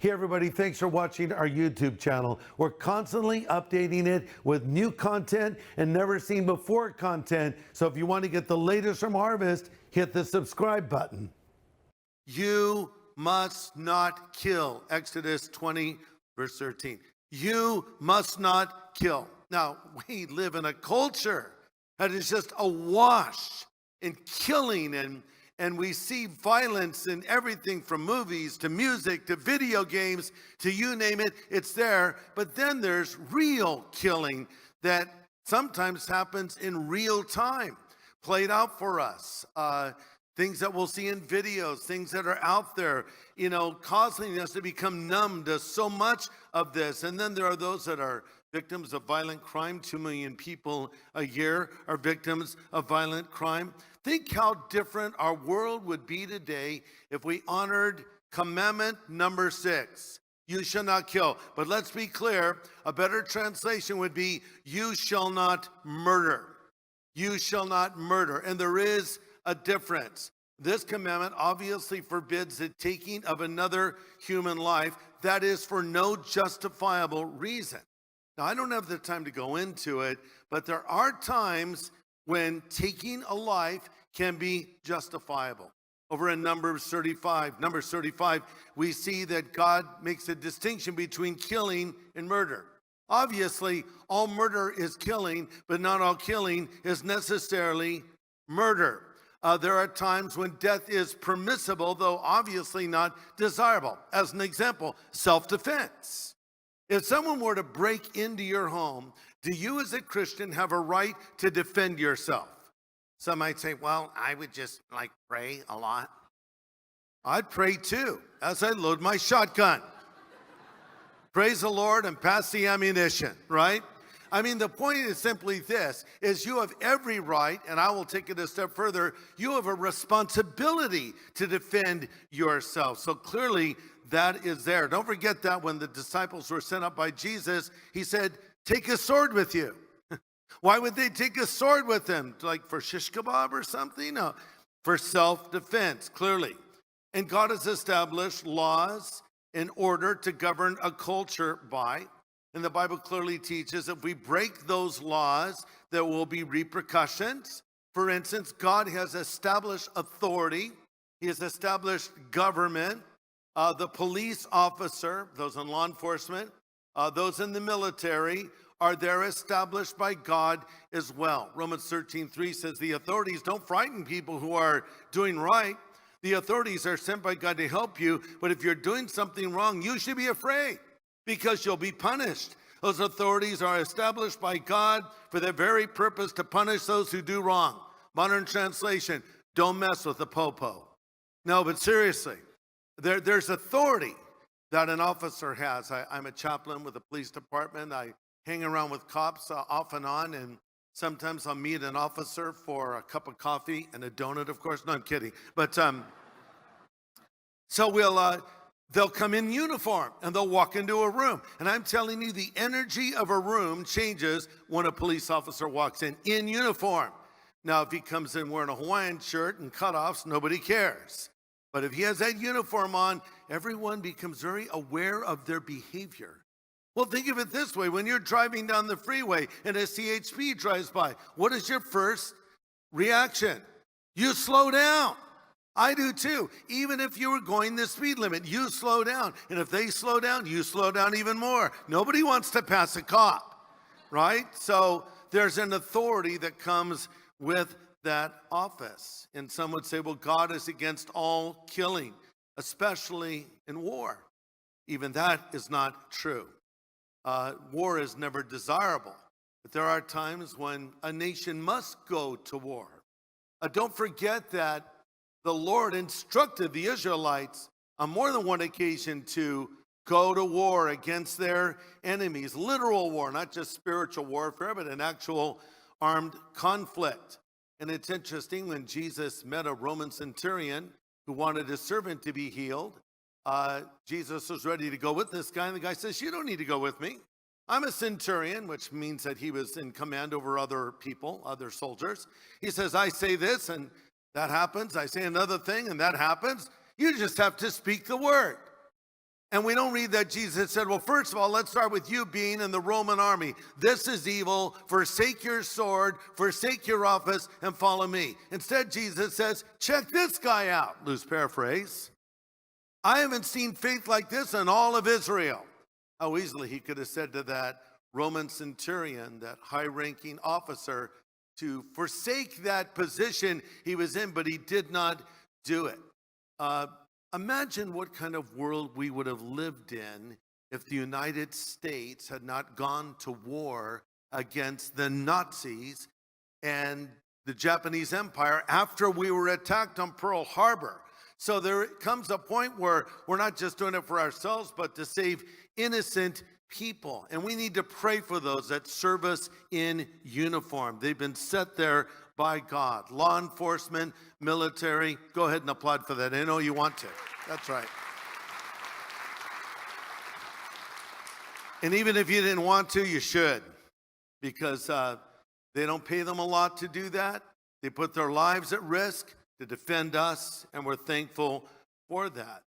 Hey everybody, thanks for watching our YouTube channel. We're constantly updating it with new content and never seen before content. So if you want to get the latest from Harvest, hit the subscribe button. You must not kill. Exodus 20, verse 13. You must not kill. Now, we live in a culture that is just awash in killing, and we see violence in everything from movies to music to video games to you name it, it's there. But then there's real killing that sometimes happens in real time, played out for us. Things that we'll see in videos, things that are out there, causing us to become numb to so much of this. And then there are those that are victims of violent crime. 2 million people a year are victims of violent crime. Think how different our world would be today if we honored commandment number 6. You shall not kill. But let's be clear, a better translation would be, you shall not murder. You shall not murder. And there is a difference. This commandment obviously forbids the taking of another human life, that is for no justifiable reason. Now, I don't have the time to go into it, but there are times when taking a life can be justifiable. Over in Numbers 35, we see that God makes a distinction between killing and murder. Obviously, all murder is killing, but not all killing is necessarily murder. There are times when death is permissible, though obviously not desirable. As an example, self-defense. If someone were to break into your home, do you as a Christian have a right to defend yourself? Some might say, well, I would just pray a lot. I'd pray too, as I load my shotgun. Praise the Lord and pass the ammunition, right? I mean, the point is simply this, is you have every right, and I will take it a step further, you have a responsibility to defend yourself. So clearly that is there. Don't forget that when the disciples were sent up by Jesus, he said, take a sword with you. Why would they take a sword with them? Like for shish kebab or something? No, for self-defense, clearly. And God has established laws in order to govern a culture by. And the Bible clearly teaches if we break those laws, there will be repercussions. For instance, God has established authority. He has established government. The police officer, those in law enforcement, those in the military, are there established by God as well. Romans 13:3 says the authorities don't frighten people who are doing right. The authorities are sent by God to help you. But if you're doing something wrong, you should be afraid, because you'll be punished. Those authorities are established by God for the very purpose to punish those who do wrong. Modern translation, don't mess with the popo. No, but seriously, there's authority that an officer has. I'm a chaplain with the police department. I hang around with cops off and on, and sometimes I'll meet an officer for a cup of coffee and a donut, of course. No, I'm kidding. But so they'll come in uniform and they'll walk into a room. And I'm telling you, the energy of a room changes when a police officer walks in uniform. Now, if he comes in wearing a Hawaiian shirt and cutoffs, nobody cares. But if he has that uniform on, everyone becomes very aware of their behavior. Well, think of it this way. When you're driving down the freeway and a CHP drives by, what is your first reaction? You slow down. I do too. Even if you were going the speed limit, you slow down. And if they slow down, you slow down even more. Nobody wants to pass a cop, right? So there's an authority that comes with that office. And some would say, well, God is against all killing, especially in war. Even that is not true. War is never desirable, but there are times when a nation must go to war. Don't forget that the Lord instructed the Israelites on more than one occasion to go to war against their enemies. Literal war, not just spiritual warfare, but an actual armed conflict. And it's interesting, when Jesus met a Roman centurion who wanted his servant to be healed, Jesus was ready to go with this guy, and the guy says, you don't need to go with me. I'm a centurion, which means that he was in command over other people, other soldiers. He says, I say this, and that happens. I say another thing, and that happens. You just have to speak the word. And we don't read that Jesus said, well, first of all, let's start with you being in the Roman army. This is evil. Forsake your sword, forsake your office, and follow me. Instead, Jesus says, check this guy out. Loose paraphrase. I haven't seen faith like this in all of Israel. How easily he could have said to that Roman centurion, that high-ranking officer, to forsake that position he was in, but he did not do it. Imagine what kind of world we would have lived in if the United States had not gone to war against the Nazis and the Japanese Empire after we were attacked on Pearl Harbor. So there comes a point where we're not just doing it for ourselves, but to save innocent people. And we need to pray for those that serve us in uniform. They've been set there by God. Law enforcement, military. Go ahead and applaud for that. I know you want to. That's right. And even if you didn't want to, you should. Because they don't pay them a lot to do that. They put their lives at risk to defend us, and we're thankful for that.